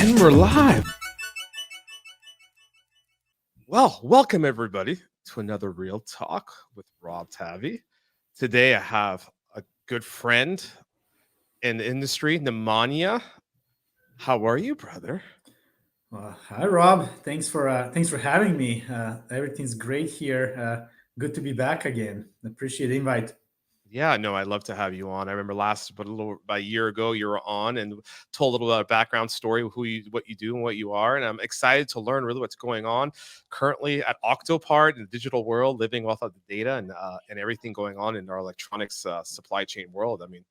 And we're live. Well, welcome everybody to another Real Talk with Rob Tavi. Today I have a good friend in the industry, Nemanja. How are you, brother? Hi, Rob. Thanks for having me. Everything's great here. Good to be back again. Appreciate the invite. Yeah, no, I'd love to have you on. I remember about a year ago you were on and told a little about a background story, what you do and what you are. And I'm excited to learn really what's going on currently at Octopart in the digital world, living off of the data and everything going on in our electronics supply chain world. I mean,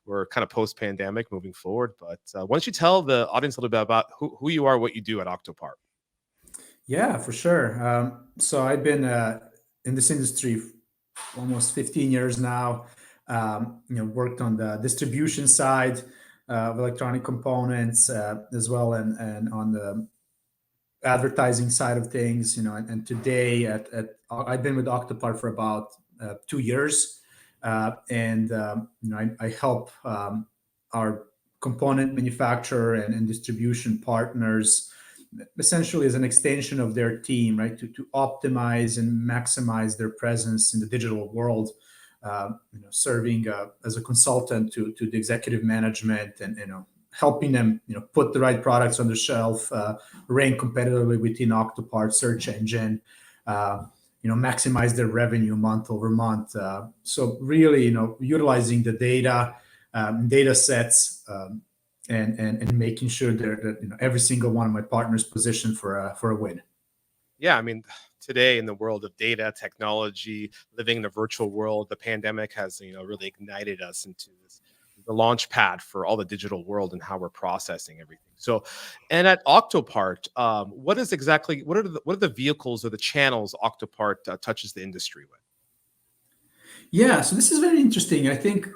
we're kind of post-pandemic moving forward, but why don't you tell the audience a little bit about who you are, what you do at Octopart? Yeah, for sure. So I've been in this industry almost 15 years now. Worked on the distribution side of electronic components as well, and on the advertising side of things. And today I've been with Octopart for about 2 years, and I help our component manufacturer and distribution partners essentially as an extension of their team, right? To optimize and maximize their presence in the digital world, serving as a consultant to the executive management and helping them put the right products on the shelf, rank competitively within Octopart search engine, maximize their revenue month over month. So really, utilizing the data sets. And making sure that every single one of my partners positioned for a win. Yeah, I mean, today in the world of data technology, living in a virtual world, the pandemic has really ignited us into the launch pad for all the digital world and how we're processing everything. So, and at Octopart, what are the vehicles or the channels Octopart touches the industry with? Yeah, so this is very interesting. I think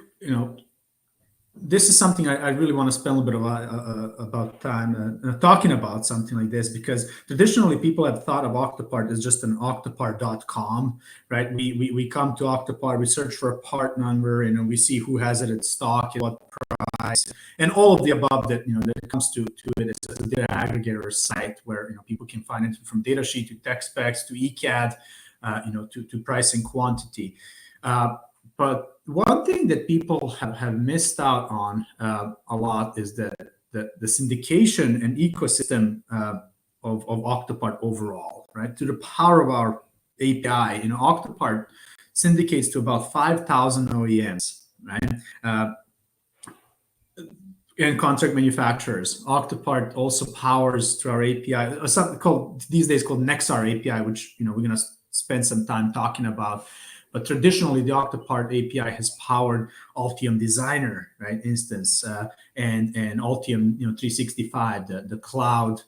this is something I really want to spend a little bit about time talking about something like this, because traditionally people have thought of Octopart as just an octopart.com, right? We come to Octopart, we search for a part number, we see who has it in stock, at what price, and all of the above that comes to it. It's a data aggregator site where people can find it from data sheet to tech specs to ECAD, to price and quantity. But one thing that people have missed out on a lot is the syndication and ecosystem of Octopart overall, right? To the power of our API, Octopart syndicates to about 5,000 OEMs, right? And contract manufacturers. Octopart also powers through our API, something these days called Nexar API, which we're going to spend some time talking about. But traditionally, the Octopart API has powered Altium Designer, right, instance, and Altium 365, the cloud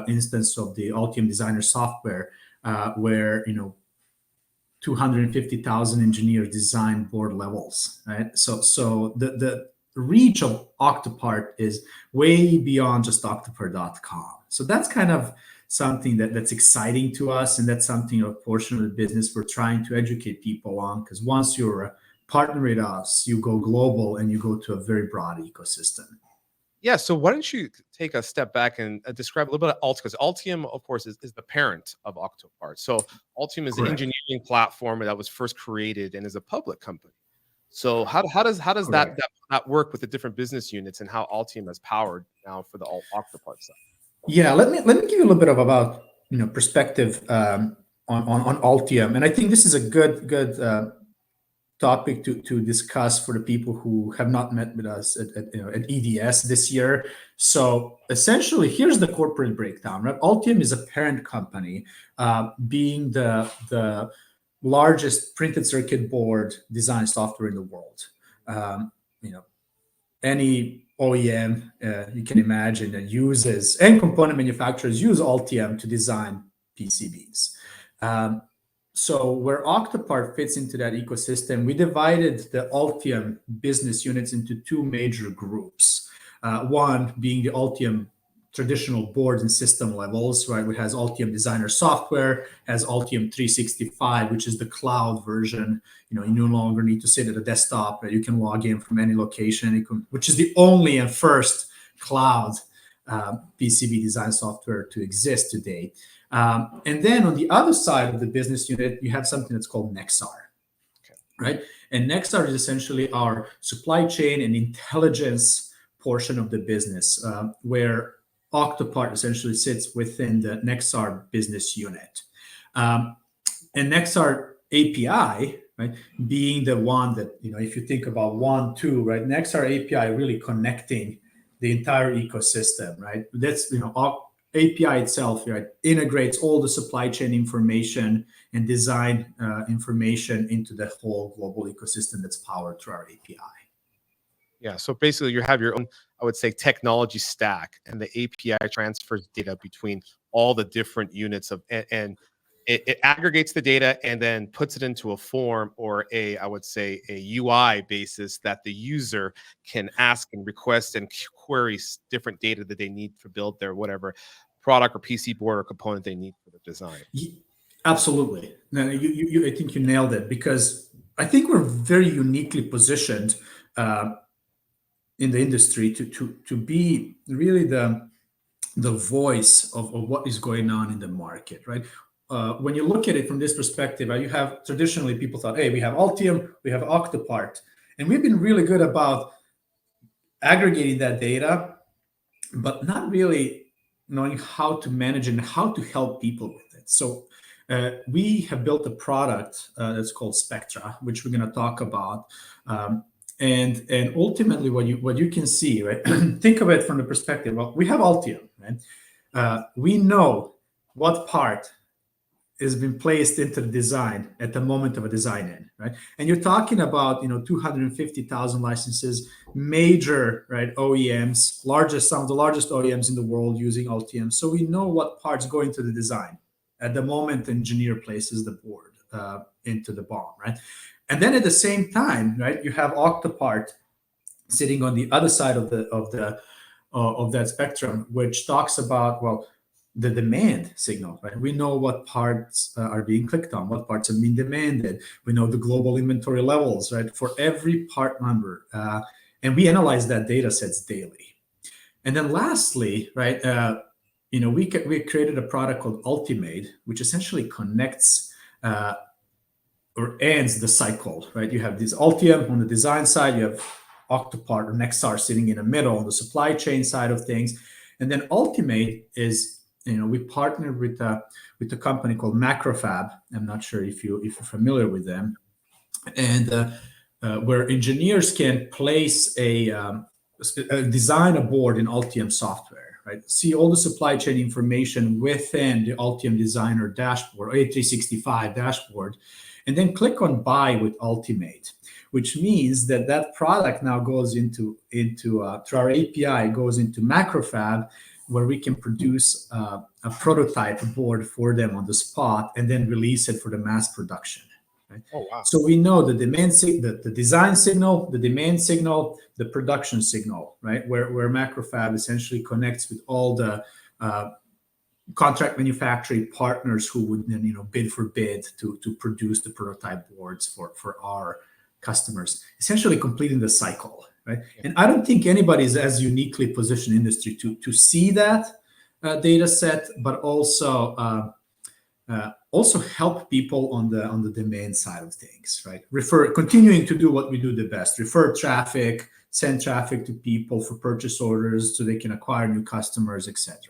instance of the Altium Designer software, where 250,000 engineers design board levels, right? So the reach of Octopart is way beyond just octopart.com. So that's kind of something that's exciting to us, and that's something, a portion of the business we're trying to educate people on, because once you're a partner with us, you go global and you go to a very broad ecosystem. Yeah, so why don't you take a step back and describe a little bit of Altium, because Altium, of course, is the parent of Octopart. So Altium is an Correct. engineering platform that was first created and is a public company. So how does Correct. that work with the different business units and how Altium has powered now for the Octopart side? Yeah, let me give you a little bit of about perspective on Altium, and I think this is a good topic to discuss for the people who have not met with us at EDS this year. So essentially, here's the corporate breakdown. Right, Altium is a parent company, being the largest printed circuit board design software in the world. Um, you know, any OEM you can imagine that uses, and component manufacturers use Altium to design PCBs. Um, so where Octopart fits into that ecosystem, we divided the Altium business units into two major groups. One being the Altium traditional board and system levels, right? Which has Altium Designer software, has Altium 365, which is the cloud version. You no longer need to sit at a desktop. You can log in from any location, which is the only and first cloud PCB design software to exist today. And then on the other side of the business unit, you have something that's called Nexar, Okay. right? And Nexar is essentially our supply chain and intelligence portion of the business, where Octopart essentially sits within the Nexar business unit. Um, and Nexar API, right, being the one that, if you think about 1, 2, right, Nexar API really connecting the entire ecosystem, right? That's, API itself, right, integrates all the supply chain information and design information into the whole global ecosystem that's powered through our API. Yeah. So basically, you have your own, I would say, technology stack, and the API transfers data between all the different units of, and it aggregates the data and then puts it into a form or a, I would say, a UI basis that the user can ask and request and query different data that they need to build their whatever product or PC board or component they need for the design. Absolutely. No, I think you nailed it, because I think we're very uniquely positioned in the industry to be really the voice of what is going on in the market, right? When you look at it from this perspective, you have traditionally people thought, hey, we have Altium, we have Octopart, and we've been really good about aggregating that data, but not really knowing how to manage and how to help people with it. So we have built a product that's called Spectra, which we're going to talk about. And ultimately, what you can see, right? Think of it from the perspective. Well, we have Altium, right? We know what part has been placed into the design at the moment of a design in, right? And you're talking about 250,000 licenses, major, right, OEMs, some of the largest OEMs in the world using Altium. So we know what parts go into the design at the moment the engineer places the board into the BOM, right? And then at the same time, right, you have Octopart sitting on the other side of that spectrum, which talks about, well, the demand signal, right? We know what parts are being clicked on, what parts are being demanded. We know the global inventory levels, right, for every part number, and we analyze that data sets daily. And then lastly, right, we created a product called Ultimate, which essentially connects or ends the cycle, right? You have this Altium on the design side, you have Octopart or Nexar sitting in the middle on the supply chain side of things, and then Ultimate is, we partnered with a company called Macrofab. I'm not sure if you're familiar with them, and where engineers can place a design a board in Altium software, right? See all the supply chain information within the Altium Designer dashboard, A365 dashboard, and then click on Buy with Ultimate, which means that product now goes into through our API, goes into Macrofab, where we can produce a prototype board for them on the spot and then release it for the mass production. Right? Oh wow. So we know the the design signal, the demand signal, the production signal, right? Where Macrofab essentially connects with all the contract manufacturing partners who would then bid for bid to produce the prototype boards for our customers, essentially completing the cycle, right? Yeah. And I don't think anybody is as uniquely positioned in the industry to see that data set, but also help people on the demand side of things, right? Continuing to do what we do the best: refer traffic, send traffic to people for purchase orders so they can acquire new customers, etc.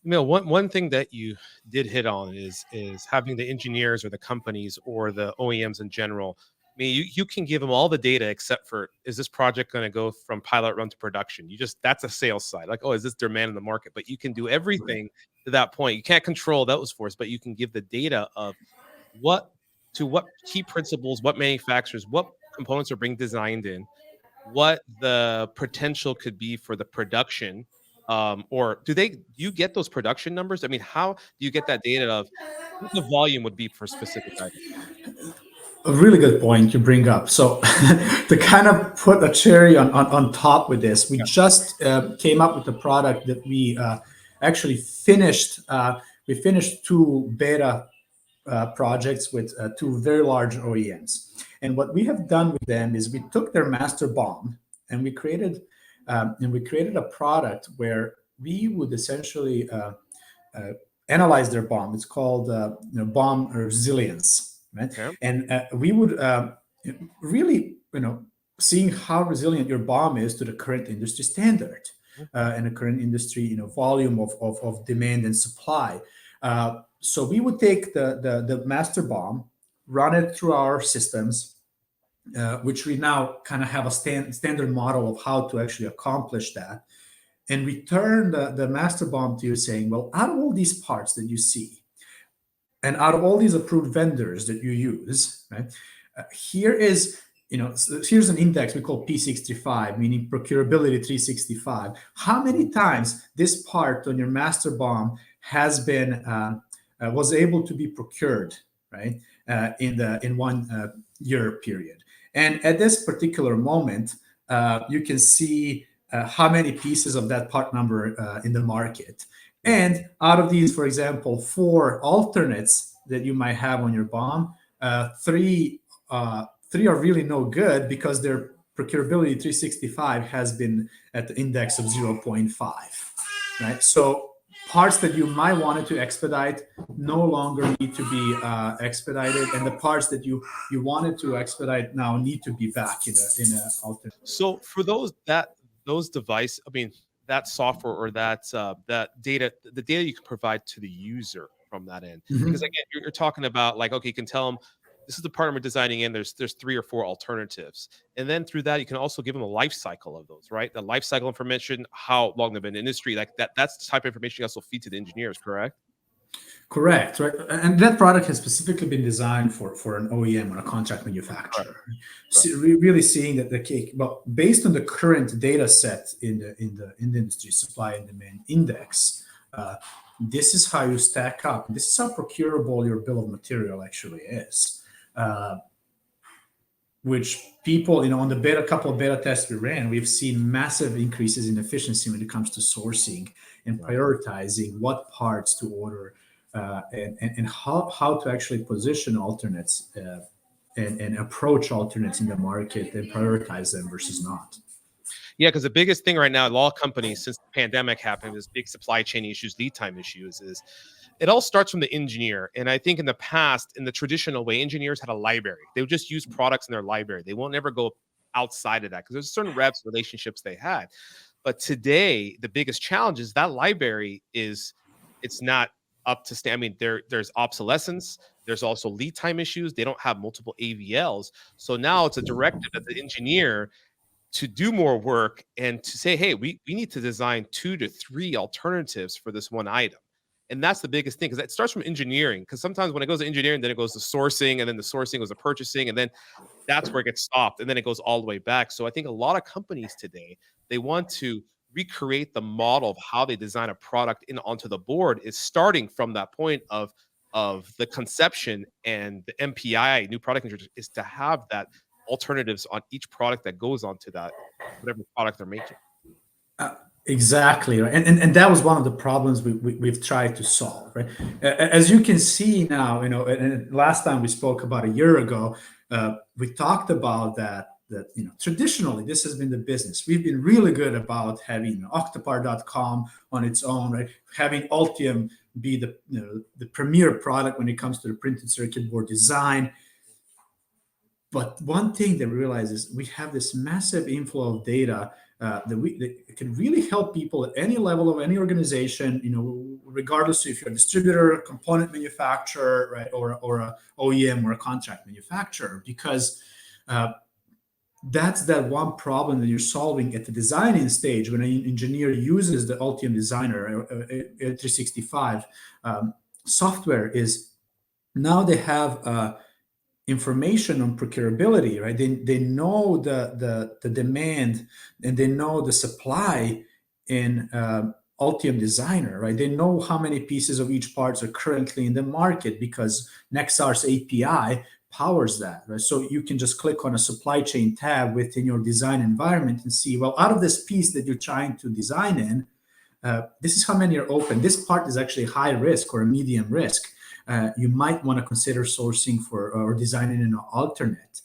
One thing that you did hit on is having the engineers or the companies or the OEMs in general. I mean, you can give them all the data except for, is this project going to go from pilot run to production? That's a sales side. Like, oh, is this demand in the market? But you can do everything to that point. You can't control those forces, but you can give the data of what key principles, what manufacturers, what components are being designed in, what the potential could be for the production, or do you get those production numbers? I mean, how do you get that data of what the volume would be for specific items? A really good point you bring up. So to kind of put a cherry on top with this, we Yeah. just came up with a product that we actually finished. We finished 2 beta projects with 2 very large OEMs. And what we have done with them is we took their master BOM and we created And we created a product where we would essentially uh, analyze their BOM. It's called BOM resilience, right? Okay. And we would really, seeing how resilient your BOM is to the current industry standard Mhm. and the current industry, volume of demand and supply. So we would take the master BOM, run it through our systems, which we now kind of have a standard model of how to actually accomplish that, and return the master BOM to you saying, well, out of all these parts that you see, and out of all these approved vendors that you use, right? Here is, so here's an index we call P65, meaning procurability 365. How many times this part on your master BOM has been was able to be procured, right? In one year period, and at this particular moment, you can see how many pieces of that part number in the market. Yeah. And out of these, for example, 4 alternates that you might have on your BOM, three are really no good because their procurability 365 has been at the index of 0.5, right? So parts that you might wanted to expedite no longer need to be expedited, and the parts that you wanted to expedite now need to be back in a alternate. So for those device, I mean that software or that data, the data you can provide to the user from that end, because Mhm. again, you're talking about like, okay, you can tell them this is the part we're designing in. There's 3 or 4 alternatives, and then through that you can also give them a life cycle of those, right? The life cycle information, how long they've been in the industry, like that. That's the type of information you also feed to the engineers, correct? Correct, right? And that product has specifically been designed for an OEM or a contract Correct. manufacturer. Correct. Really seeing that the cake, well, based on the current data set in the industry supply and demand index, this is how you stack up. This is how procurable your bill of material actually is. Uh, which people, on the couple of beta tests we ran, we've seen massive increases in efficiency when it comes to sourcing and Right. prioritizing what parts to order, and how to actually position alternates, and approach alternates in the market and prioritize them versus not. Yeah, because the biggest thing right now, a lot of companies since the pandemic happened, this big supply chain issues, lead time issues, is it all starts from the engineer. And I think in the past, in the traditional way, engineers had a library. They would just use products in their library. They won't ever go outside of that because there's certain reps relationships they had. But today, the biggest challenge is that library is it's not up to stand. I mean, there's obsolescence. There's also lead time issues. They don't have multiple AVLs. So now it's a directive that the engineer to do more work and to say, hey, we need to design 2 to 3 alternatives for this one item. And that's the biggest thing because it starts from engineering. Because sometimes when it goes to engineering, then it goes to sourcing, and then the sourcing goes to purchasing, and then that's where it gets stopped, and then it goes all the way back. So I think a lot of companies today they want to recreate the model of how they design a product in onto the board is starting from that point of the conception, and the MPI, new product introduction, is to have that alternatives on each product that goes onto that whatever product they're making. Uh, exactly, right? And that was one of the problems we've tried to solve, right? As you can see now, and last time we spoke about a year ago, we talked about that traditionally this has been the business. We've been really good about having Octopart.com on its own, right? Having Altium be the premier product when it comes to the printed circuit board design. But one thing that we realize is we have this massive inflow of data that can really help people at any level of any organization, regardless if you're a distributor, a component manufacturer, right, or a OEM or a contract manufacturer, because that's that one problem that you're solving at the designing stage when an engineer uses the Altium Designer 365 software. Is now they have information on procurability, right? They know the demand, and they know the supply in Altium Designer, right? They know how many pieces of each parts are currently in the market because Nexar's API powers that, right? So you can just click on a supply chain tab within your design environment and see, well, out of this piece that you're trying to design in, this is how many are open. This part is actually high risk or a medium risk. You might want to consider sourcing for or designing an alternate.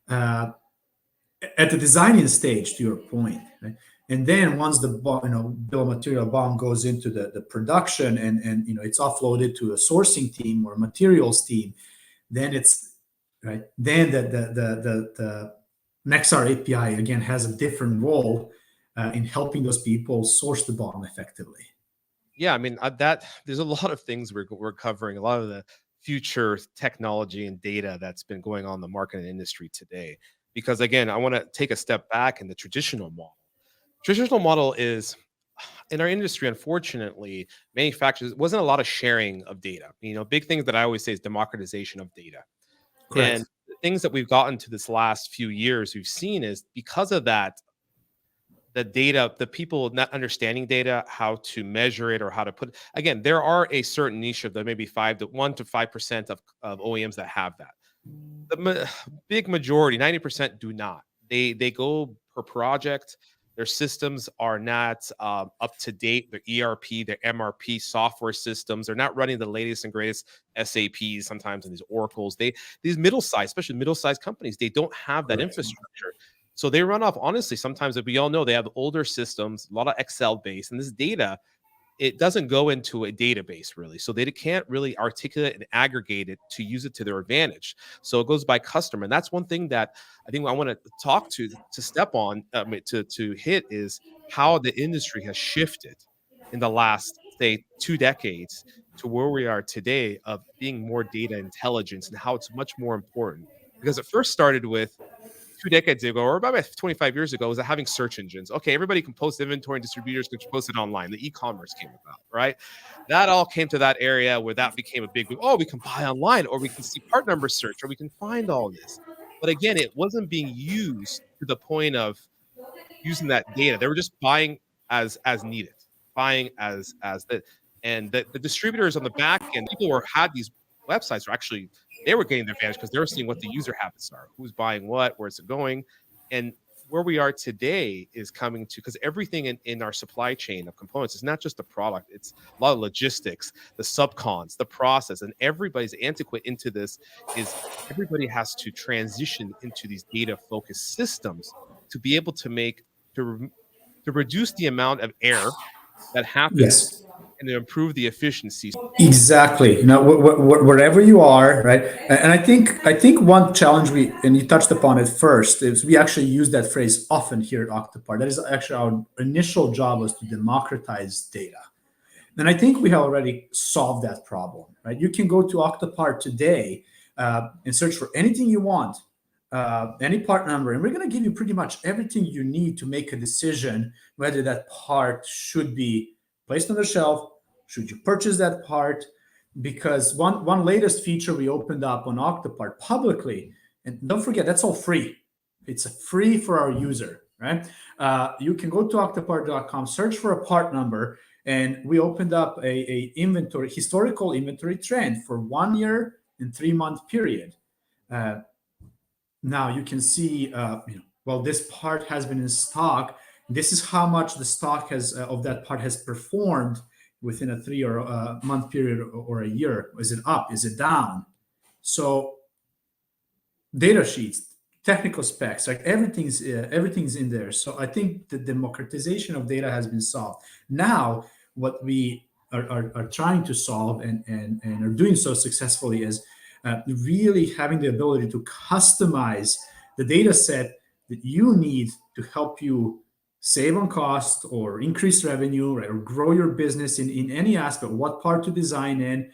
At the designing stage, to your point, right? And then once the bill of material BOM goes into the production, and it's offloaded to a sourcing team or a materials team, then it's right. Then the Nexar API again has a different role in helping those people source the BOM effectively. Yeah, I mean, that there's a lot of things we're covering, a lot of the future technology and data that's been going on in the market and industry today. Because again, I want to take a step back in the traditional model. Traditional model is in our industry, unfortunately, manufacturers wasn't a lot of sharing of data. Big things that I always say is democratization of data. And Correct. the things that we've gotten to this last few years, we've seen is because of that, the data, the people not understanding data, how to measure it or how to put again, there are a certain niche of the maybe 1 to 5% of OEMs that have that. Big majority, 90% do not. They go per project. Their systems are not up to date. Their ERP, their MRP software systems, they're not running the latest and greatest SAPs sometimes in these Oracles. These middle-sized, especially middle-sized companies, they don't have that Correct. infrastructure. So they run off, honestly, sometimes, we all know they have older systems, a lot of Excel based, and this data, it doesn't go into a database really. So they can't really articulate and aggregate it to use it to their advantage. So it goes by customer. And that's one thing that I think I want to talk to step on, to hit is how the industry has shifted in the last, say, 2 decades to where we are today of being more data intelligence and how it's much more important. Because it first started with 2 decades ago, or about 25 years ago, was having search engines. Okay, everybody can post inventory and distributors can post it online. The e-commerce came about, right? That all came to that area where that became a big, oh, we can buy online, or we can see part number search, or we can find all this. But again, it wasn't being used to the point of using that data. They were just buying as needed, buying as the and the distributors on the back end, people who had these websites were actually they were getting the advantage because they were seeing what the user habits are, who's buying what, where's it going, and where we are today is coming to because everything in our supply chain of components is not just the product, it's a lot of logistics, the subcons, the process, and everybody's antiquate into this is everybody has to transition into these data focused systems to be able to make to to reduce the amount of error that happens Yes. and to improve the efficiency. Exactly. Wherever you are, right? And I think one challenge and you touched upon it first is we actually use that phrase often here at Octopart. That is actually our initial job was to democratize data. And I think we have already solved that problem, right? You can go to Octopart today and search for anything you want, any part number, and we're going to give you pretty much everything you need to make a decision whether that part should be placed on the shelf, should you purchase that part? Because one latest feature we opened up on Octopart publicly, and don't forget that's all free. It's free for our user, right? You can go to octopart.com, search for a part number, and we opened up a inventory historical inventory trend for 1 year and 3 month period. Uh, Now you can see, well, this part has been in stock. This is how much the stock has of that part has performed within a 3 or month period or a year. Is it up? Is it down? So data sheets, technical specs, like everything's in there. So I think the democratization of data has been solved. Now, what we are trying to solve and are doing so successfully is really having the ability to customize the data set that you need to help you save on cost or increase revenue, right, or grow your business in any aspect, what part to design in.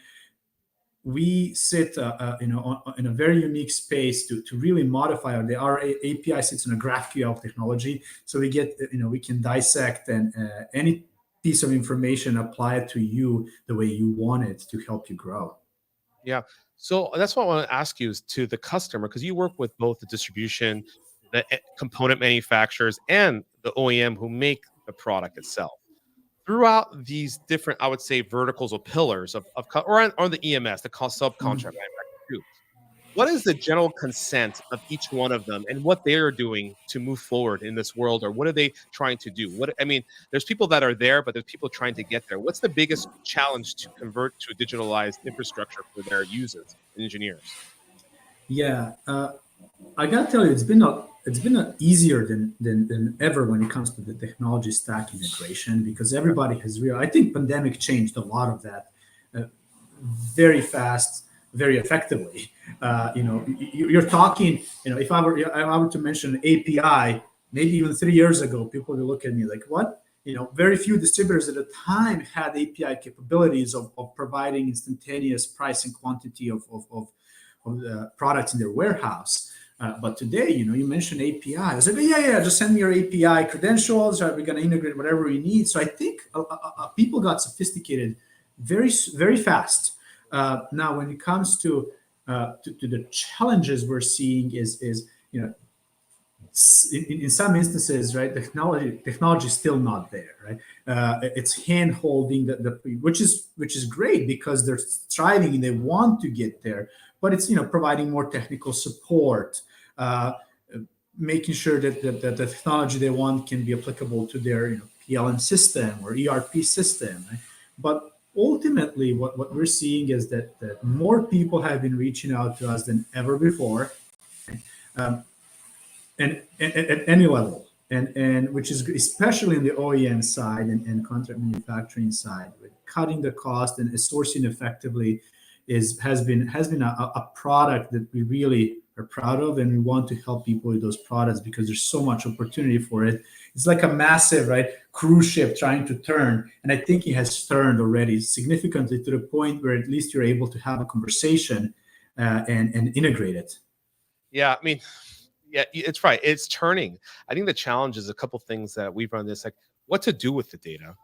We sit in a very unique space to really modify our API sits in a GraphQL technology, so we get we can dissect and any piece of information, apply it to you the way you want it to help you grow. Yeah. So that's what I want to ask you is to the customer, because you work with both the distribution, the component manufacturers, and the OEM who make the product itself. Throughout these different, I would say, verticals or pillars or the EMS, the subcontract manufacturer too. What is the general consent of each one of them and what they're doing to move forward in this world, or what are they trying to do? What I mean, there's people that are there, but there's people trying to get there. What's the biggest challenge to convert to a digitalized infrastructure for their users and engineers? Yeah. I gotta tell you, it's been easier than ever when it comes to the technology stack integration, because everybody has real. I think pandemic changed a lot of that uh, very fast, very effectively. You're talking. If I were to mention API, maybe even 3 years ago, people would look at me like, "What?" Very few distributors at the time had API capabilities of providing instantaneous price and quantity of the products in their warehouse. But today, you mentioned API. I was like, yeah, yeah, just send me your API credentials. We're going to integrate whatever we need. So I think people got sophisticated very fast. Now, when it comes to the challenges we're seeing is in some instances, right, technology is still not there, right? It's hand holding which is great because they're striving and they want to get there, but it's providing more technical support, uh, making sure that the technology they want can be applicable to their PLM system or ERP system, right? But ultimately, what we're seeing is that more people have been reaching out to us than ever before. Um, and at any level, and which is especially in the OEM side and contract manufacturing side, with cutting the cost and sourcing effectively has been a product that we really are proud of, and we want to help people with those products because there's so much opportunity for it. It's like a massive, right, cruise ship trying to turn, and I think it has turned already significantly to the point where at least you're able to have a conversation and integrate it. Yeah, I mean, yeah, it's right. It's turning. I think the challenge is a couple things that we've run this, like what to do with the data,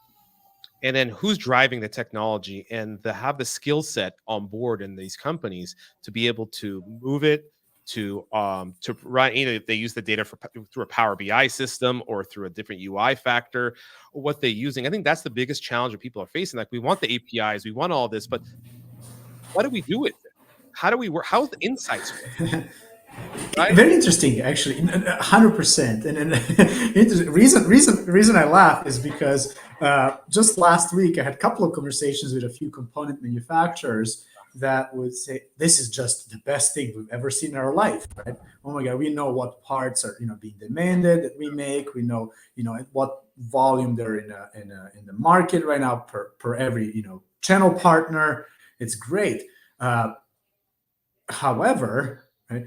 and then who's driving the technology, and to have the skill set on board in these companies to be able to move it to run. If they use the data through a Power BI system or through a different UI factor, or what they're using. I think that's the biggest challenge that people are facing. Like we want the APIs, we want all this, but what do we do with it? How do we work? How's the insights work? Right? Very interesting, actually, 100%. And reason I laugh is because just last week I had a couple of conversations with a few component manufacturers that would say this is just the best thing we've ever seen in our life, right? Oh my god, we know what parts are being demanded that we make. We know at what volume they're in the market right now per every channel partner. It's great. However, right,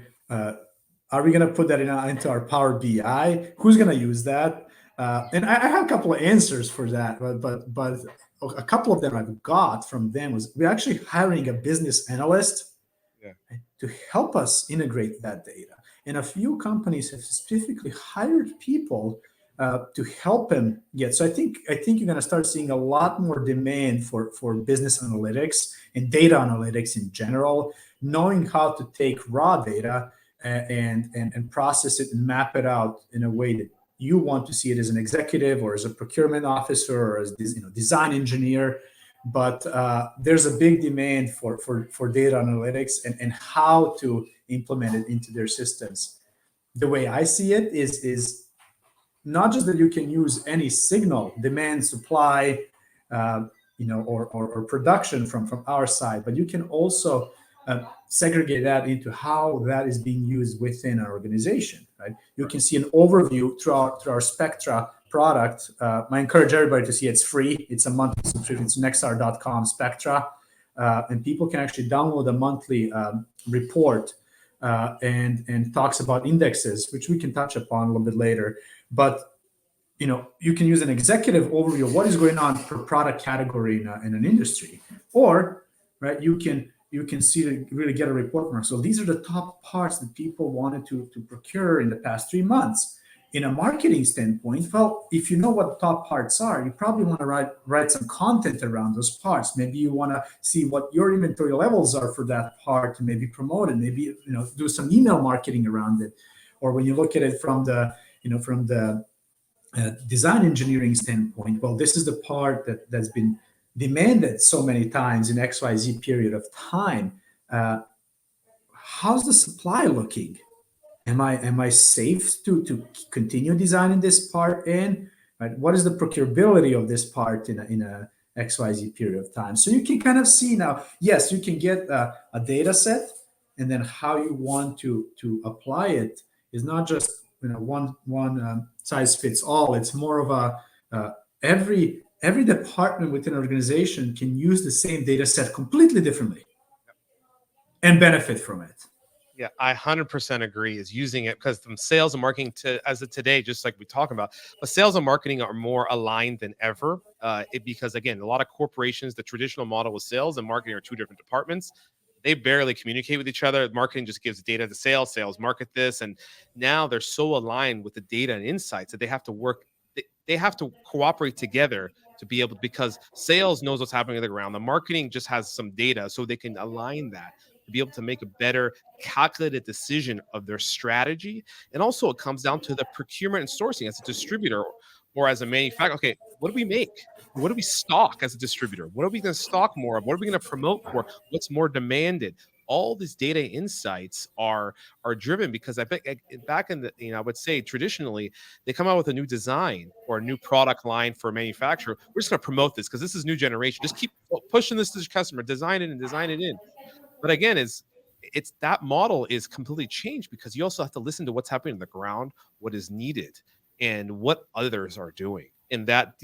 are we going to put that into our Power BI? Who's going to use that? And I have a couple of answers for that, but a couple of them I've got from them was we're actually hiring a business analyst Yeah. to help us integrate that data. And a few companies have specifically hired people to help them get. So I think you're going to start seeing a lot more demand for business analytics and data analytics in general, knowing how to take raw data and process it and map it out in a way that you want to see it as an executive or as a procurement officer or as design engineer. But there's a big demand for data analytics and how to implement it into their systems. The way I see it is not just that you can use any signal, demand, supply, uh, or production from our side, but you can also segregate that into how that is being used within our organization. Right? You can see an overview through our Spectra product. I encourage everybody to see it. It's free. It's a monthly subscription. It's nexar.com Spectra, and people can actually download a monthly report and talks about indexes, which we can touch upon a little bit later. But you can use an executive overview of what is going on per product category in an industry, or right, you can see really get a report from. So these are the top parts that people wanted to procure in the past 3 months. In a marketing standpoint, well, if you know what the top parts are, you probably want to write some content around those parts. Maybe you want to see what your inventory levels are for that part and maybe promote it. Maybe do some email marketing around it. Or when you look at it from the design engineering standpoint, well, this is the part that's been demanded so many times in XYZ period of time. Uh, how's the supply looking? Am I safe to continue designing this part in? Right? What is the procurability of this part in a XYZ period of time? So you can kind of see now, yes, you can get a data set and then how you want to apply it is not just one size fits all. It's more of a every department within an organization can use the same data set completely differently and benefit from it. Yeah, I 100% agree. Is using it because from sales and marketing to as of today, just like we talk about, but sales and marketing are more aligned than ever. Because again, a lot of corporations, the traditional model with sales and marketing are two different departments. They barely communicate with each other. Marketing just gives data to sales, sales market this, and now they're so aligned with the data and insights that they have to work. They have to cooperate together to be able, because sales knows what's happening on the ground. The marketing just has some data, so they can align that to be able to make a better calculated decision of their strategy. And also, it comes down to the procurement and sourcing as a distributor or as a manufacturer. Okay, what do we make? What do we stock as a distributor? What are we going to stock more of? What are we going to promote more? What's more demanded? All these data insights are driven because I bet back in the, I would say traditionally they come out with a new design or a new product line for a manufacturer. We're just going to promote this because this is new generation. Just keep pushing this to the customer, design it and design it in. But again, it's that model is completely changed because you also have to listen to what's happening on the ground, what is needed, and what others are doing. And that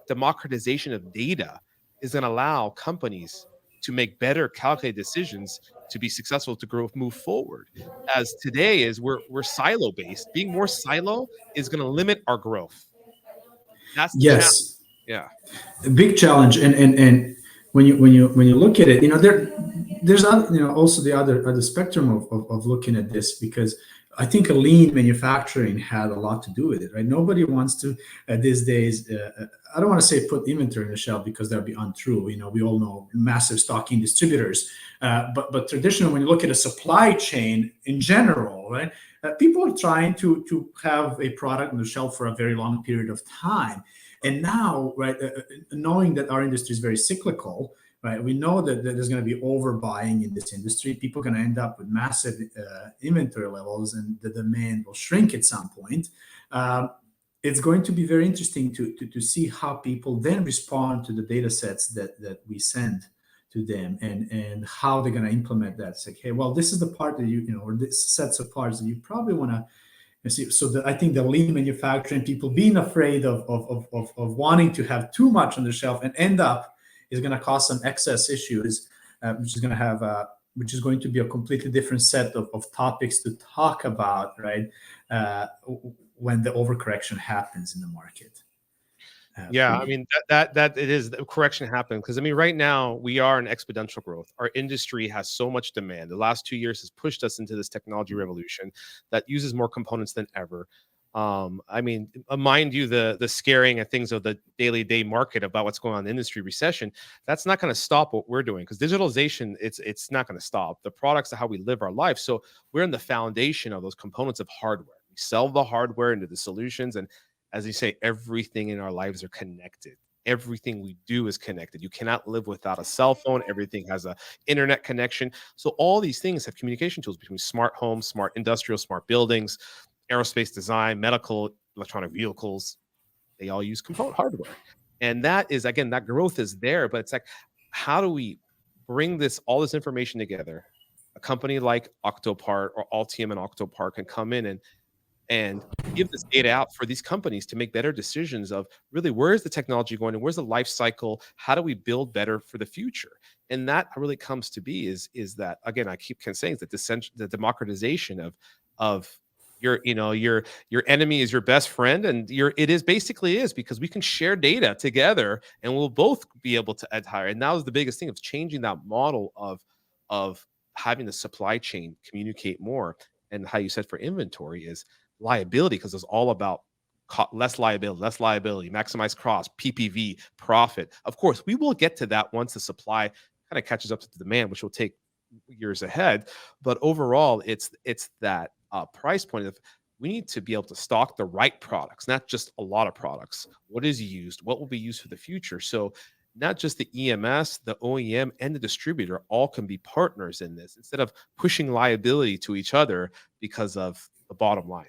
democratization of data is going to allow companies to make better calculated decisions to be successful to grow, move forward. As today is we're silo based. Being more silo is going to limit our growth. That's the challenge. Yes, Yeah. a big challenge. And when you look at it, there's also the other spectrum of looking at this, because I think a lean manufacturing had a lot to do with it, right? Nobody wants to these days. I don't want to say put inventory in the shelf because that would be untrue. We all know massive stocking distributors, but traditionally, when you look at a supply chain in general, right, people are trying to have a product on the shelf for a very long period of time. And now, right, knowing that our industry is very cyclical, right, we know that there's going to be overbuying in this industry. People are going to end up with massive inventory levels, and the demand will shrink at some point. It's going to be very interesting to see how people then respond to the data sets that we send to them, and how they're going to implement that. It's like, hey, well, this is the part that or this sets of parts that you probably want to. So I think the lean manufacturing, people being afraid of wanting to have too much on the shelf and end up is going to cause some excess issues, which is going to be a completely different set of topics to talk about, right? When the overcorrection happens in the market. Yeah, I mean that it is the correction happened because I mean right now we are in exponential growth. Our industry has so much demand. The last 2 years has pushed us into this technology revolution that uses more components than ever. I mean, mind you, the scaring and things of the daily day market about what's going on in the industry recession, that's not going to stop what we're doing because digitalization, it's not going to stop. The products are how we live our life. So we're in the foundation of those components of hardware. We sell the hardware into the solutions, and as you say, everything in our lives are connected. Everything we do is connected. You cannot live without a cell phone. Everything has a internet connection. So all these things have communication tools between smart homes, smart industrial, smart buildings, aerospace design, medical, electronic vehicles. They all use component hardware. And that is, again, that growth is there, but it's like, how do we bring all this information together? A company like Octopart or Altium and Octopart can come in and give this data out for these companies to make better decisions of really where is the technology going and where's the life cycle, how do we build better for the future. And that really comes to be is that, again, I keep saying that the democratization of your enemy is your best friend, and it is basically is because we can share data together and we'll both be able to add higher. And that was the biggest thing of changing that model of having the supply chain communicate more. And how you said for inventory is liability, because it's all about less liability, maximize cost, PPV, profit. Of course, we will get to that once the supply kind of catches up to the demand, which will take years ahead. But overall, it's that price point of we need to be able to stock the right products, not just a lot of products. What is used? What will be used for the future? So not just the EMS, the OEM, and the distributor all can be partners in this instead of pushing liability to each other because of the bottom line.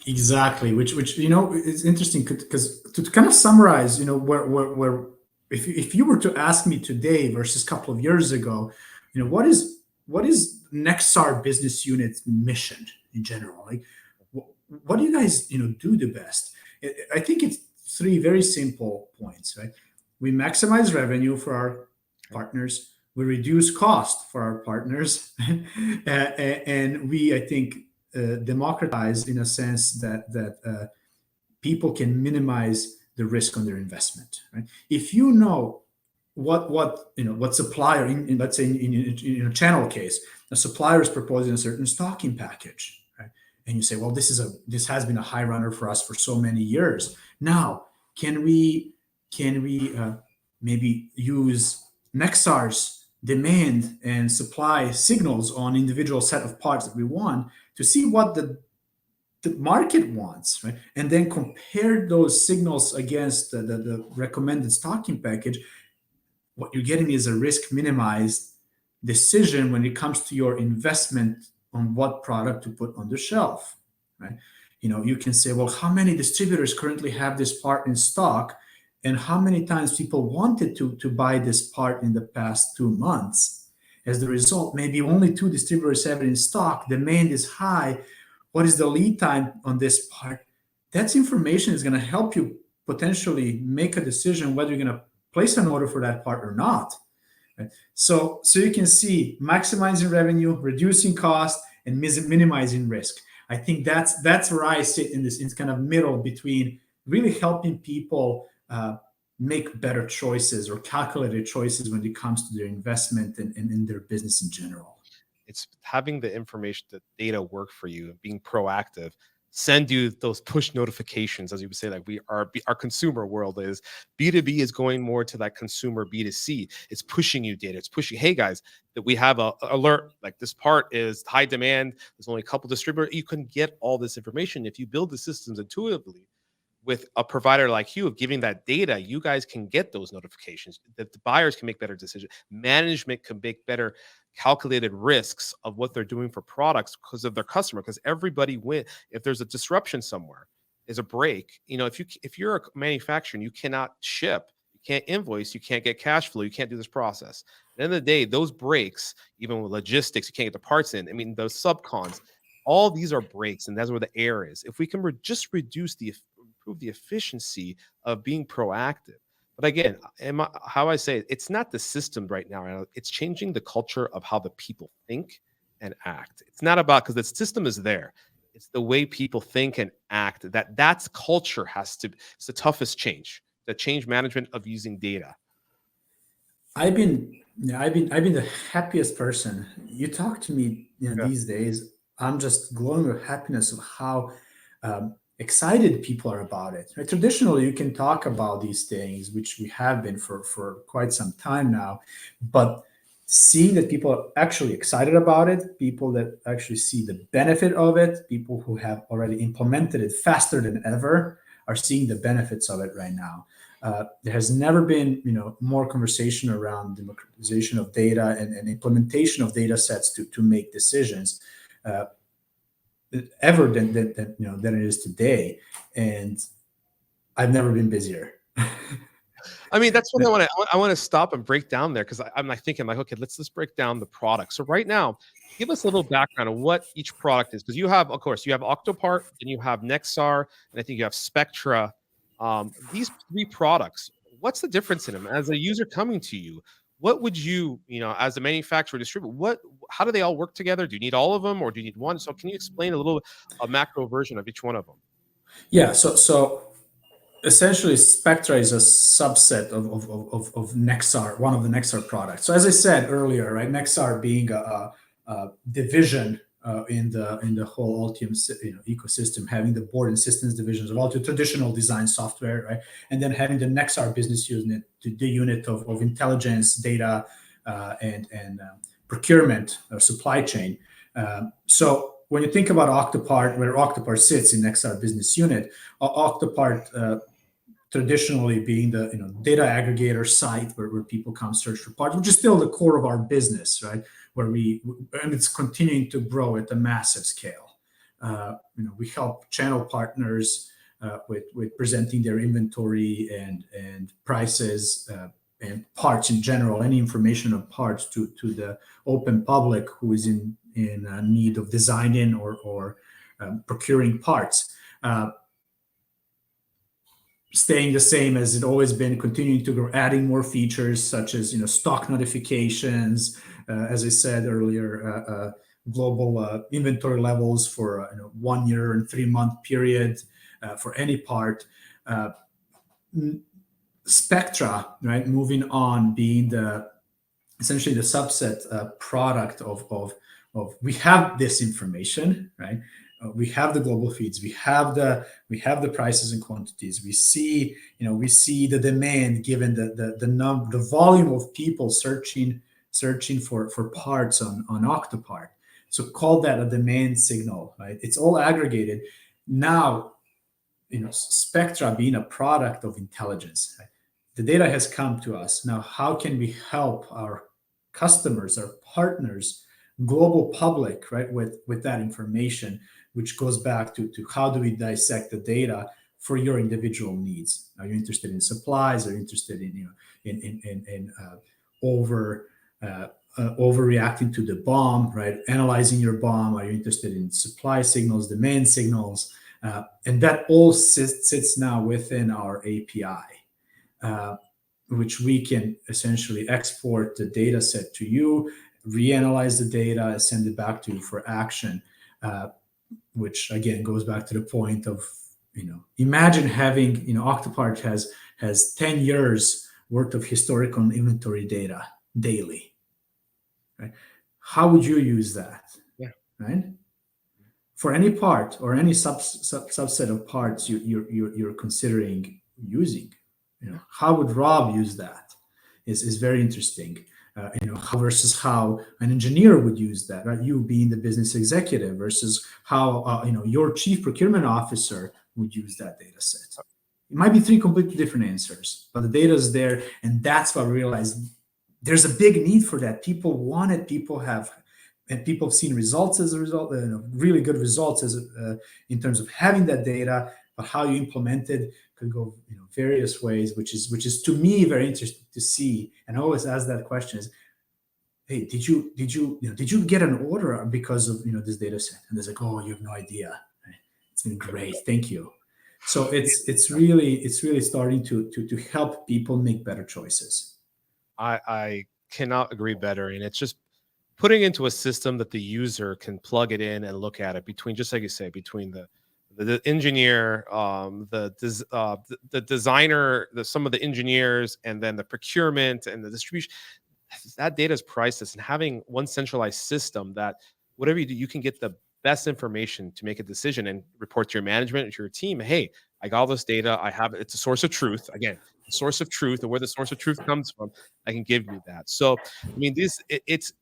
Exactly, which is interesting because to kind of summarize, where if you were to ask me today versus a couple of years ago, what is what is Nexar business unit's mission in general? Like, what do you guys do the best? I think it's three very simple points, right? We maximize revenue for our partners. We reduce cost for our partners, and we, I think, democratize in a sense that people can minimize the risk on their investment. Right? If you know what supplier let's say in a channel case, a supplier is proposing a certain stocking package, right? And you say, well, this has been a high runner for us for so many years. Now, can we maybe use Nexar's demand and supply signals on individual set of parts that we want to see what the market wants, right? And then compare those signals against the recommended stocking package. What you're getting is a risk minimized decision when it comes to your investment on what product to put on the shelf, right? You can say, well, how many distributors currently have this part in stock, and how many times people wanted to buy this part in the past 2 months. As the result, maybe only 2 distributors have it in stock. Demand is high. What is the lead time on this part? That information is going to help you potentially make a decision whether you're going to place an order for that part or not. Right? So you can see maximizing revenue, reducing cost, and minimizing risk. I think that's where I sit in this kind of middle between really helping people make better choices or calculated choices when it comes to their investment and in their business in general. It's having the information, the data work for you, and being proactive, send you those push notifications, as you would say. Like our consumer world is B2B is going more to that consumer B2C. It's pushing you data. It's pushing, hey guys, that we have a alert, like this part is high demand. There's only a couple distributors. You can get all this information if you build the systems intuitively with a provider like you of giving that data. You guys can get those notifications, that the buyers can make better decisions, management can make better calculated risks of what they're doing for products because of their customer, because everybody win. If there's a disruption somewhere, is a break, if you're a manufacturer and you cannot ship, you can't invoice, you can't get cash flow, you can't do this process. At the end of the day, those breaks, even with logistics, you can't get the parts in, I mean, those subcons, all these are breaks, and that's where the error is. If we can just reduce improve the efficiency of being proactive. But again, how I say it, it's not the system right now. It's changing the culture of how the people think and act. It's not about, because the system is there. It's the way people think and act. That's culture it's the toughest change. The change management of using data. I've been the happiest person. You talk to me, Yeah. these days. I'm just glowing with happiness of how excited people are about it. Right? Traditionally, you can talk about these things, which we have been for quite some time now, but seeing that people are actually excited about it, people that actually see the benefit of it, people who have already implemented it faster than ever are seeing the benefits of it right now. There has never been, more conversation around democratization of data and implementation of data sets to make decisions ever than it is today. And I've never been busier. I mean, that's what I want to stop and break down there, because I'm like thinking like, okay, let's break down the product. So right now, give us a little background on what each product is, because you have, of course, you have Octopart, and you have Nexar, and I think you have Spectra. These three products, what's the difference in them? As a user coming to you, what would you, as a manufacturer distributor, how do they all work together? Do you need all of them, or do you need one? So can you explain a macro version of each one of them? Yeah. So essentially, Spectra is a subset of Nexar, one of the Nexar products. So as I said earlier, right, Nexar being a division in the whole Altium ecosystem, having the board and systems divisions of Altium traditional design software, right, and then having the Nexar business unit, the unit of intelligence, data, and procurement or supply chain. So when you think about Octopart, where Octopart sits in Nexar business unit, Octopart traditionally being the data aggregator site where people come search for parts, which is still the core of our business, right? And it's continuing to grow at a massive scale. We help channel partners with presenting their inventory and prices and parts in general, any information on parts to the open public who is in need of designing or procuring parts. Staying the same as it always been, continuing to grow, adding more features such as stock notifications, as I said earlier, global inventory levels for 1 year and 3 month period for any part. Uh, Spectra, right? Moving on, being essentially the subset product of we have this information, right? We have the global feeds, we have the prices and quantities. We see the demand given the volume of people searching for parts on Octopart. So call that a demand signal, right? It's all aggregated now. Spectra being a product of intelligence, right? The data has come to us. Now how can we help our customers, our partners, global public, right, with that information, which goes back to how do we dissect the data for your individual needs? Are you interested in supplies? Are you interested in over overreacting to the bomb, right? Analyzing your bomb. Are you interested in supply signals, demand signals? And that all sits now within our API, which we can essentially export the data set to you, reanalyze the data, send it back to you for action, which again goes back to the point of, imagine having, Octopart has 10 years worth of historical inventory data daily, right? How would you use that, Yeah. right? For any part or any subset of parts you're considering using, how would Rob use that is very interesting. Versus how an engineer would use that, right? You being the business executive versus how your chief procurement officer would use that data set. It might be three completely different answers, but the data is there, and that's what we realized. There's a big need for that. People want it. People have seen results as a result, really good results in terms of having that data. But how you implement it could go various ways, which is to me very interesting to see. And I always ask that question: is, hey, did you get an order because of this data set? And they're like, oh, you have no idea. It's been great, thank you. So it's really starting to help people make better choices. I cannot agree better. And it's just putting into a system that the user can plug it in and look at it between, just like you say, between the engineer, the designer, some of the engineers, and then the procurement and the distribution. That data is priceless, and having one centralized system that whatever you do, you can get the best information to make a decision and report to your management, to your team. Hey, I got all this data. I have it. It's a source of truth. Again, the source of truth, and where the source of truth comes from, I can give you that. So, I mean, it's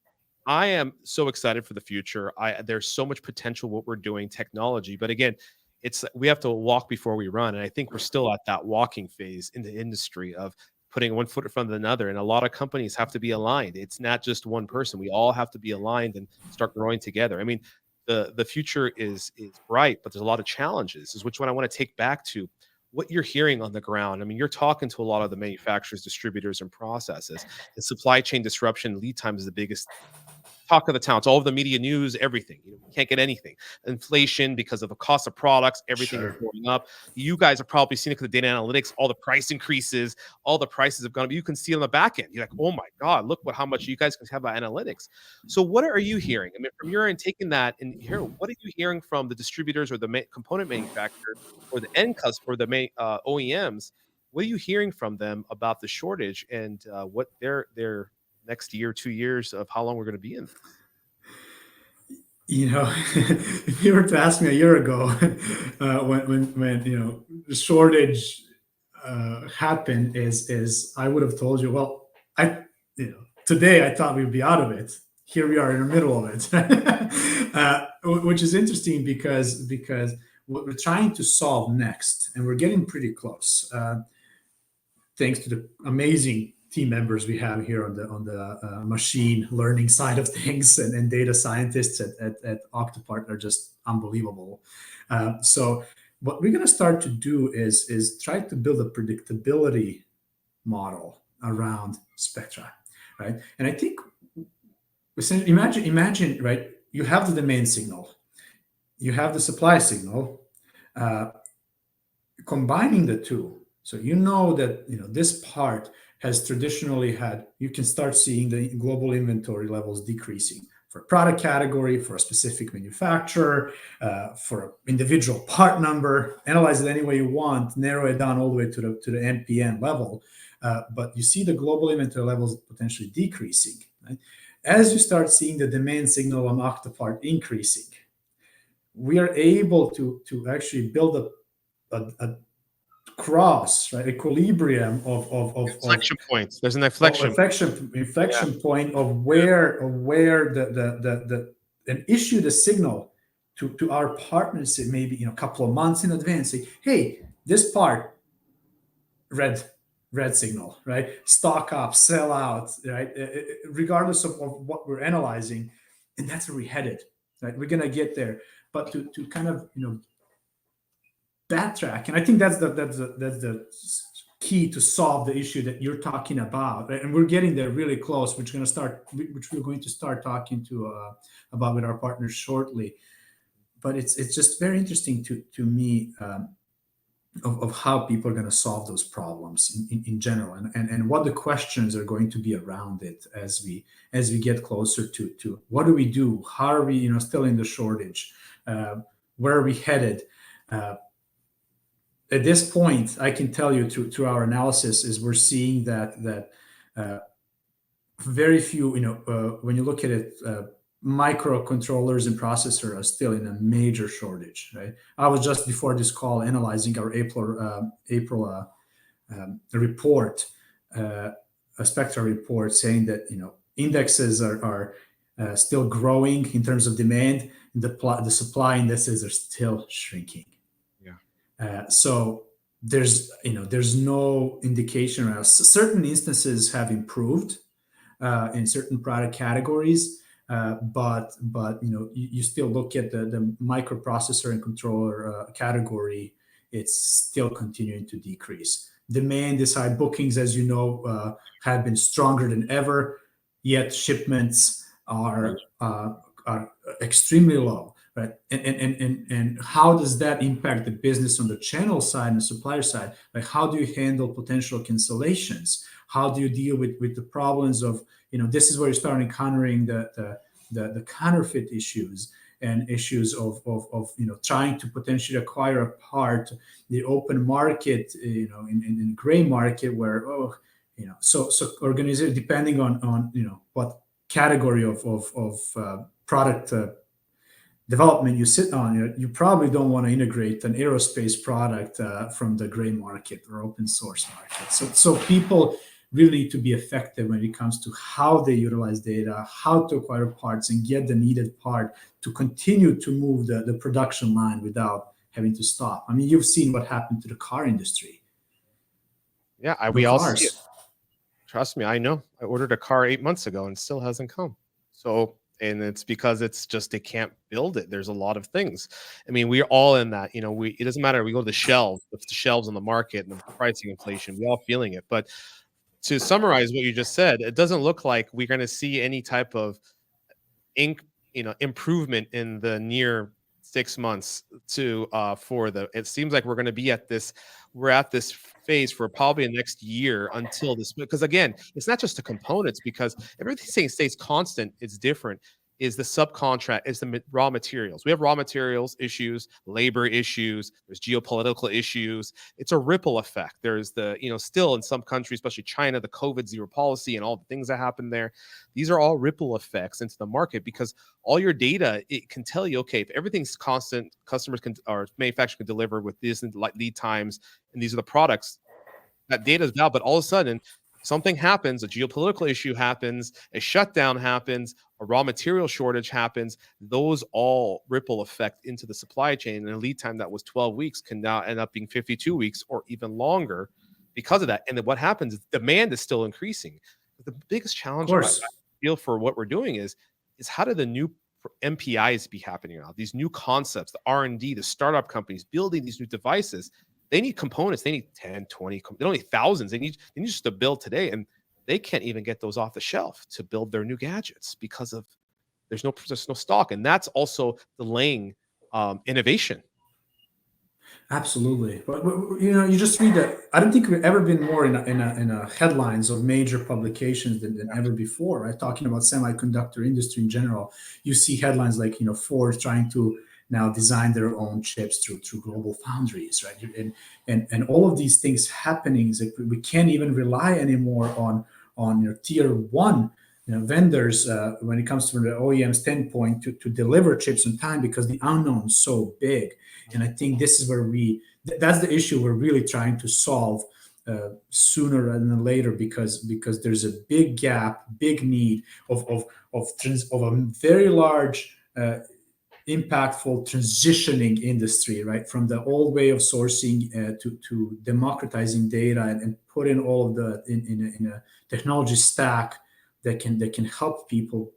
I am so excited for the future. There's so much potential what we're doing, technology, but again, it's we have to walk before we run, and I think we're still at that walking phase in the industry of putting one foot in front of another. And a lot of companies have to be aligned. It's not just one person. We all have to be aligned and start growing together. I mean, the future is bright, but there's a lot of challenges. Is which one I want to take back to what you're hearing on the ground. I mean, you're talking to a lot of the manufacturers, distributors, and processes. The supply chain disruption, lead time is the biggest talk of the town. It's all of the media news, everything. We can't get anything. Inflation because of the cost of products, everything is Sure. going up. You guys have probably seen it because of data analytics, all the price increases, all the prices have gone up. You can see on the back end. You're like, oh my God, look how much you guys can have about analytics. So what are you hearing? I mean, from your end, taking that and here, what are you hearing from the distributors or the component manufacturer or the end customer, or the OEMs? What are you hearing from them about the shortage and what their next year, 2 years of how long we're going to be in this? If you were to ask me a year ago, when the shortage happened, is I would have told you, well, today I thought we'd be out of it. Here we are in the middle of it, which is interesting because what we're trying to solve next, and we're getting pretty close, thanks to the amazing team members we have here on the machine learning side of things, and data scientists at Octopart are just unbelievable. So what we're going to start to do is try to build a predictability model around spectra, right? And I think imagine, right? You have the demand signal, you have the supply signal, uh, combining the two. So you know that this part has traditionally had. You can start seeing the global inventory levels decreasing for a product category, for a specific manufacturer, for individual part number. Analyze it any way you want, narrow it down all the way to the NPN level. But you see the global inventory levels potentially decreasing. Right? As you start seeing the demand signal on Octopart increasing, we are able to actually build a cross, right, equilibrium Inflection points. There's an of inflection. Yeah. inflection point of where the an issue the signal to our partners maybe a couple of months in advance, say, hey, this part red signal, right, stock up, sell out, right, regardless of what we're analyzing, and that's where we headed, right, we're gonna get there. But to kind of backtrack, and I think that's the key to solve the issue that you're talking about, right? And we're getting there really close, which we're going to start talking to about with our partners shortly. But it's just very interesting to me, of how people are going to solve those problems in general, and what the questions are going to be around it as we get closer to what do we do, how are we still in the shortage, where are we headed. At this point, I can tell you through our analysis is we're seeing that uh, very few, when you look at it, microcontrollers and processor are still in a major shortage. Right. I was just before this call analyzing our April report, uh, a Spectra report saying that indexes are still growing in terms of demand. The supply indices are still shrinking. Yeah. So there's no indication. Certain instances have improved in certain product categories, but you still look at the microprocessor and controller category, it's still continuing to decrease. Demand is high. Bookings, as you know, have been stronger than ever, yet shipments are extremely low. Right. And how does that impact the business on the channel side and the supplier side? Like, how do you handle potential cancellations? How do you deal with the problems of, this is where you start encountering the counterfeit issues and issues of trying to potentially acquire a part, the open market, in gray market where, so organization, depending on what category of product development you sit on, you probably don't want to integrate an aerospace product from the gray market or open source market. So people really need to be effective when it comes to how they utilize data, how to acquire parts and get the needed part to continue to move the production line without having to stop. I mean, you've seen what happened to the car industry. Yeah, No we all see it. cars. Trust me, I know. I ordered a car 8 months ago and still hasn't come. So, and it's because it's just they can't build it. There's a lot of things. I mean, we're all in that. It doesn't matter. We go to the shelves, the shelves on the market, and the pricing inflation. We all feeling it. But to summarize what you just said, it doesn't look like we're going to see any type of improvement in the near 6 months to for the it seems like we're at this phase for probably the next year until this, because again, it's not just the components, because everything stays constant. It's different is the subcontract, is the raw materials. We have raw materials issues, labor issues, there's geopolitical issues. It's a ripple effect. There's still in some countries, especially China, the COVID zero policy and all the things that happen there. These are all ripple effects into the market, because all your data, it can tell you, okay, if everything's constant, customers can or manufacturers can deliver with this lead times, and these are the products. That data is valid, but all of a sudden something happens, a geopolitical issue happens, a shutdown happens, a raw material shortage happens. Those all ripple effect into the supply chain, and a lead time that was 12 weeks can now end up being 52 weeks or even longer because of that. And then what happens is demand is still increasing. The biggest Of challenge I course. feel for what we're doing is how do the new MPIs be happening now? These new concepts, the R&D, the startup companies building these new devices, They need components. They need 10, 20, they don't need thousands. They need just to build today. And they can't even get those off the shelf to build their new gadgets because of there's no stock. And that's also delaying innovation. Absolutely, but you just read that. I don't think we've ever been more in a headlines of major publications than ever before. Right, talking about semiconductor industry in general, you see headlines like Ford trying to now design their own chips through global foundries, right? And all of these things happening is like we can't even rely anymore on your tier one vendors when it comes to the OEM standpoint to deliver chips in time because the unknown is so big. And I think this is where that's the issue we're really trying to solve sooner rather than later because there's a big gap, big need of a very large impactful transitioning industry, right, from the old way of sourcing to democratizing data and put in all of the in a technology stack that can help people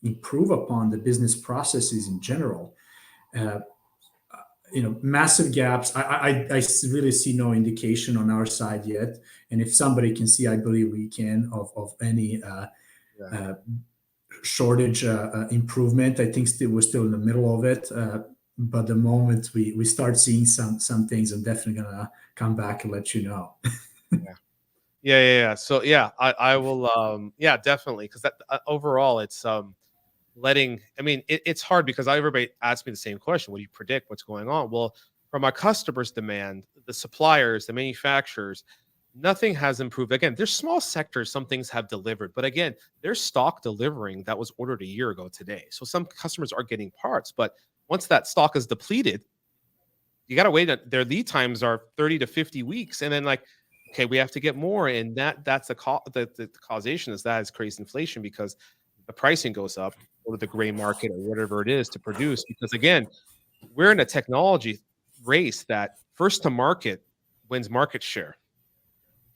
improve upon the business processes in general. Uh, Massive gaps. I really see no indication on our side yet. And if somebody can see, I believe we can of any Yeah. uh, shortage improvement. I think we're still in the middle of it. But the moment we start seeing some things, I'm definitely gonna come back and let you know. Yeah. Yeah. Yeah. Yeah. So yeah, I will. Yeah, definitely. Because that overall, it's letting. I mean, it's hard because everybody asks me the same question. What do you predict? What's going on? Well, from our customers' demand, the suppliers, the manufacturers, nothing has improved. Again, there's small sectors. Some things have delivered, but again, there's stock delivering that was ordered a year ago today. So some customers are getting parts, but once that stock is depleted, you got to wait. Their lead times are 30 to 50 weeks, and then like, okay, we have to get more, and that's the causation is that is crazy inflation because the pricing goes up or the gray market or whatever it is to produce. Because again, we're in a technology race that first to market wins market share.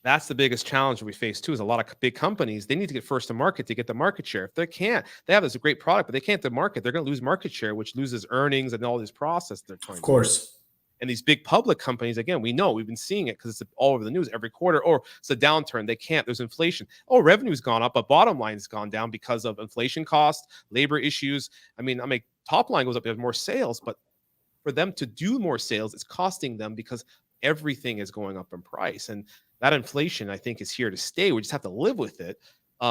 That's the biggest challenge we face too. Is a lot of big companies they need to get first to market to get the market share. If they can't, they have this great product, but they can't to market. They're going to lose market share, which loses earnings and all this process they're Of trying to do. course. And these big public companies, again, we know we've been seeing it because it's all over the news every quarter. Or it's a downturn. They can't. There's inflation. Oh, revenue's gone up, but bottom line's gone down because of inflation costs, labor issues. I mean, top line goes up. There's more sales, but for them to do more sales, it's costing them because everything is going up in price. And that inflation, I think, is here to stay. We just have to live with it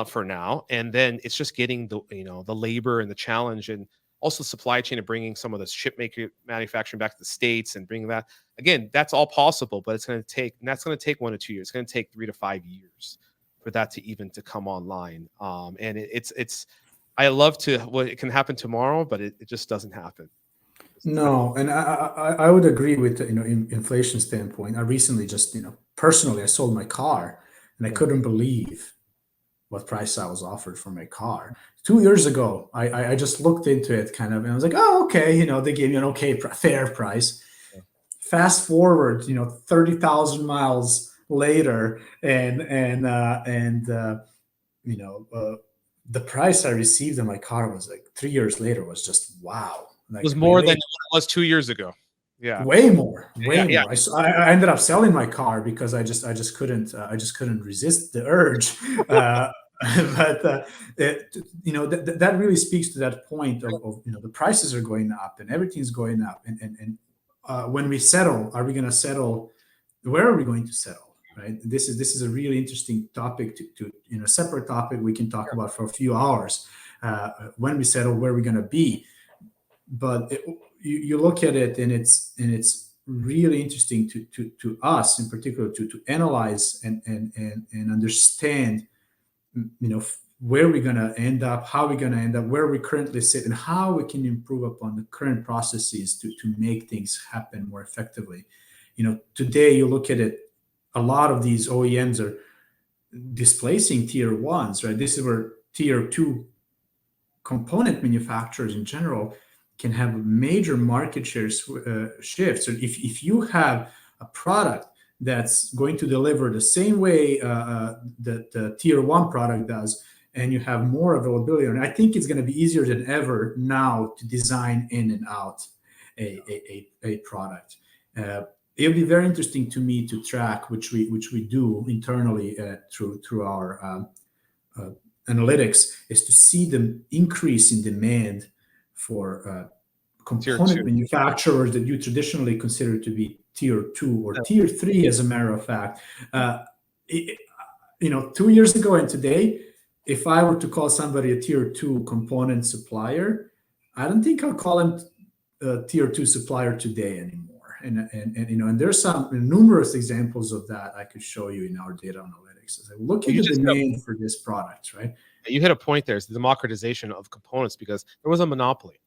for now. And then it's just getting the labor and the challenge and also supply chain and bringing some of the chip maker manufacturing back to the states and bringing that again. That's all possible, but that's going to take 1 to 2 years. It's going to take 3 to 5 years for that to even to come online. And it's I love to what it can happen tomorrow, but it just doesn't happen. No, and I would agree with the, inflation standpoint. I recently just personally I sold my car, and I Yeah. couldn't believe what price I was offered for my car. 2 years ago, I just looked into it kind of, and I was like, oh, okay, they gave me an okay fair price. Yeah. Fast forward, 30,000 miles later, and you know, uh, the price I received on my car was like 3 years later was just wow. It was Like more than really, it was 2 years ago. Yeah. way more, Yeah, way yeah. more. I ended up selling my car because I just couldn't resist the urge. Uh, but that really speaks to that point of the prices are going up and everything's going up and when we settle, are we going to settle? Where are we going to settle? Right. This is a really interesting topic to separate topic we can talk about for a few hours. When we settle, where are we going to be? But you look at it and it's really interesting to us in particular to analyze and understand where we're going to end up, how we're going to end up, where we currently sit, and how we can improve upon the current processes to make things happen more effectively. Today you look at it, a lot of these OEMs are displacing tier ones, right? This is where tier two component manufacturers in general can have major market share shifts. So if you have a product that's going to deliver the same way that the tier one product does, and you have more availability, and I think it's going to be easier than ever now to design in and out a product. it would be very interesting to me to track, which we do internally through our uh, analytics, is to see the increase in demand for Tier component two. manufacturers that you traditionally consider to be tier two or tier three, as a matter of fact. It, 2 years ago and today, if I were to call somebody a tier two component supplier, I don't think I'll call him a tier two supplier today anymore. And there's some numerous examples of that I could show you in our data analytics. As I look Well, at you the just demand for this product, right? you hit a point there. It's the democratization of components because there was a monopoly.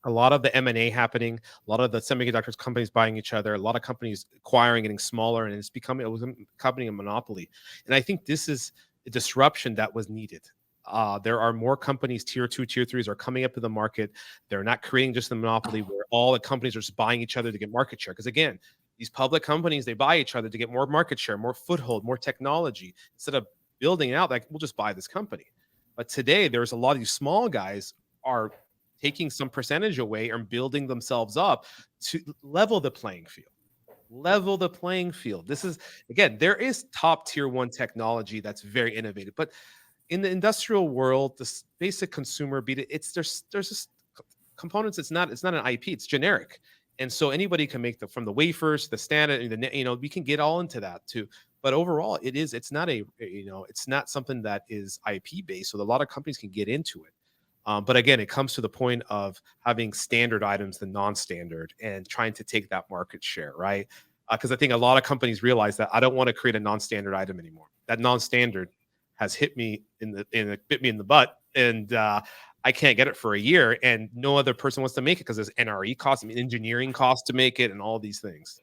A lot of the M&A happening, a lot of the semiconductors companies buying each other, a lot of companies acquiring, getting smaller, and it was becoming a monopoly. And I think this is a disruption that was needed. There are more companies, tier two, tier threes, are coming up to the market. They're not creating just the monopoly where all the companies are just buying each other to get market share. Because again, these public companies, they buy each other to get more market share, more foothold, more technology, instead of building it out. Like, we'll just buy this company. But today, there's a lot of these small guys are taking some percentage away and building themselves up to level the playing field. Level the playing field. This is, again, there is top tier one technology that's very innovative, but in the industrial world, this basic consumer beat it. It's there's just components. It's not an IP. It's generic, and so anybody can make from the wafers, the standard, we can get all into that too. But overall, it's not it's not something that is IP based. So a lot of companies can get into it. But again, it comes to the point of having standard items than non-standard and trying to take that market share, right? Because I think a lot of companies realize that I don't want to create a non-standard item anymore. That non-standard has hit me bit me in the butt, and I can't get it for a year, and no other person wants to make it because there's NRE costs, engineering costs to make it, and all these things.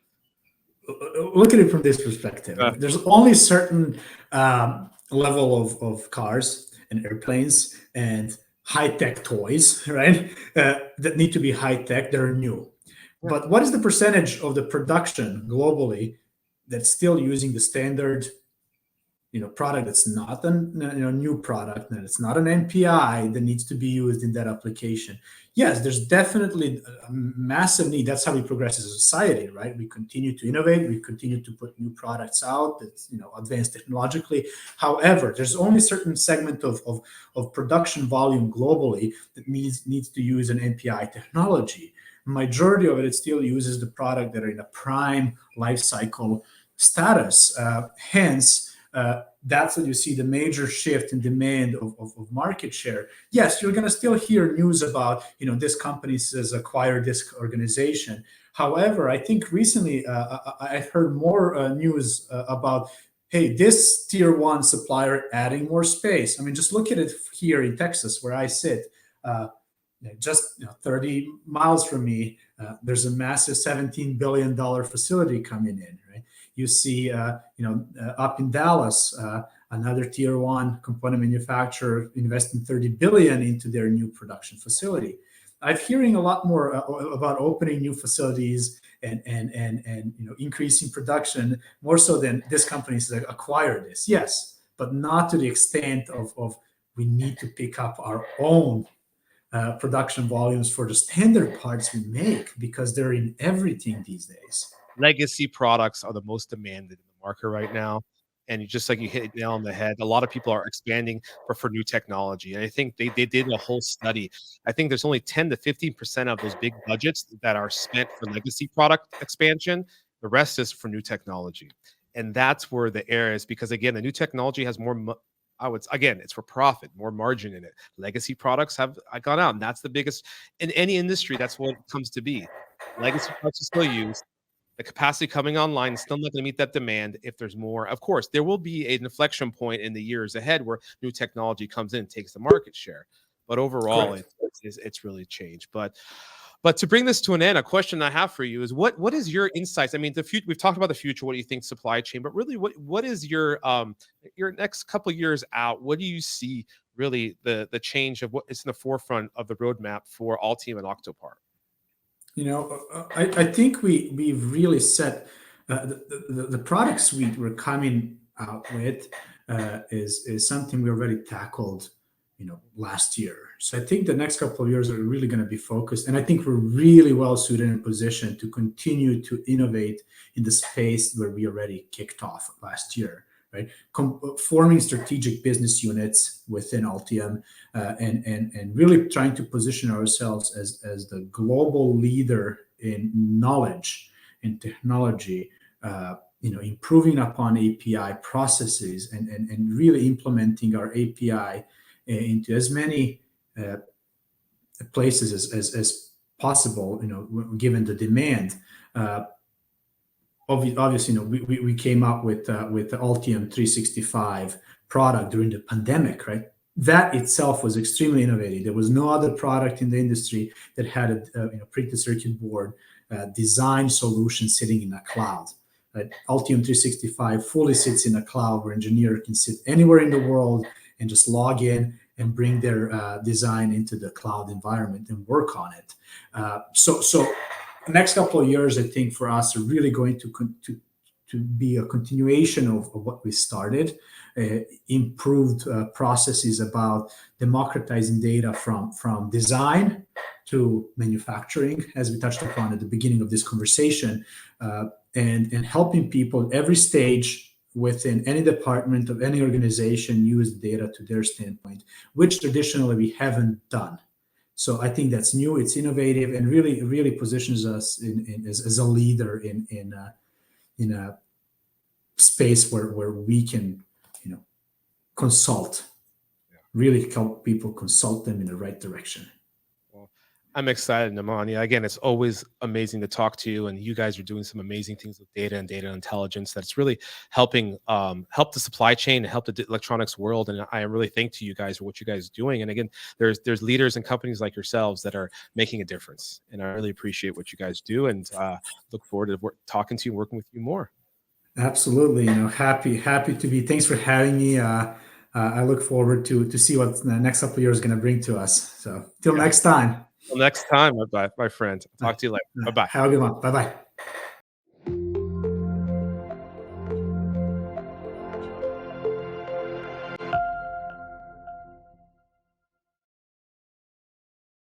Look at it from this perspective. Uh, There's only certain level of cars and airplanes and high-tech toys, right, that need to be high-tech, that are new. yeah. But what is the percentage of the production globally that's still using the standard product, that's not a new product, and it's not an NPI that needs to be used in that application? Yes, there's definitely a massive need. That's how we progress as a society, right? We continue to innovate, we continue to put new products out that's advanced technologically. However, there's only a certain segment of production volume globally that needs to use an NPI technology. Majority of it still uses the product that are in a prime life cycle status. Hence, that's when you see the major shift in demand of market share. Yes, you're going to still hear news about, this company has acquired this organization. However, I think recently I've heard more news about, hey, this tier one supplier adding more space. I mean, just look at it here in Texas, where I sit. Just 30 miles from me, there's a massive $17 billion facility coming in, right? You see, up in Dallas, another tier one component manufacturer investing $30 billion into their new production facility. I'm hearing a lot more about opening new facilities and increasing production, more so than this company has acquired this. Yes, but not to the extent of we need to pick up our own production volumes for the standard parts we make, because they're in everything these days. Legacy products are the most demanded in the market right now. And you hit it nail on the head. A lot of people are expanding for new technology. And I think they did a whole study. I think there's only 10 to 15% of those big budgets that are spent for legacy product expansion. The rest is for new technology. And that's where the error is, because again, the new technology has more again, it's for profit, more margin in it. Legacy products have gone out, and that's the biggest in any industry. That's what it comes to be. Legacy products are still used. The capacity coming online is still not going to meet that demand. If there's more, of course, there will be an inflection point in the years ahead where new technology comes in and takes the market share. But overall, Correct. it's really changed. But to bring this to an end, a question I have for you is what is your insights? I mean, the future, we've talked about the future. What do you think supply chain? But really, what is your next couple of years out? What do you see really the change of what is in the forefront of the roadmap for Altium and Octopart? I think we've really set the product suite we're coming out with is something we already tackled last year. So I think the next couple of years are really going to be focused, and I think we're really well suited and positioned to continue to innovate in the space where we already kicked off last year, right? Forming strategic business units within Altium, and really trying to position ourselves as the global leader in knowledge and technology. Improving upon API processes, and really implementing our API into as many places as possible, given the demand. Obviously, we came up with the Altium 365 product during the pandemic, right? That itself was extremely innovative. There was no other product in the industry that had a printed circuit board design solution sitting in a cloud. Right? Altium 365 fully sits in a cloud where engineer can sit anywhere in the world and just log in and bring their design into the cloud environment and work on it. So the next couple of years, I think, for us are really going to be a continuation of what we started. Improved processes about democratizing data from design to manufacturing, as we touched upon at the beginning of this conversation, and helping people at every stage within any department of any organization use data to their standpoint, which traditionally we haven't done. So I think that's new, it's innovative, and really positions us as a leader in a space where we can consult, really help people, consult them in the right direction. Well, I'm excited, Nemanja. Again, it's always amazing to talk to you, and you guys are doing some amazing things with data and data intelligence that's really helping help the supply chain and help the electronics world. And I really thank to you guys for what you guys are doing. And again, there's leaders and companies like yourselves that are making a difference, and I really appreciate what you guys do, and look forward to talking to you and working with you more. Absolutely, happy to be. Thanks for having me. I look forward to see what the next couple of years is going to bring to us. So till next time. Till next time, my friend. Talk to you later. Bye-bye. Have a good one. Bye-bye.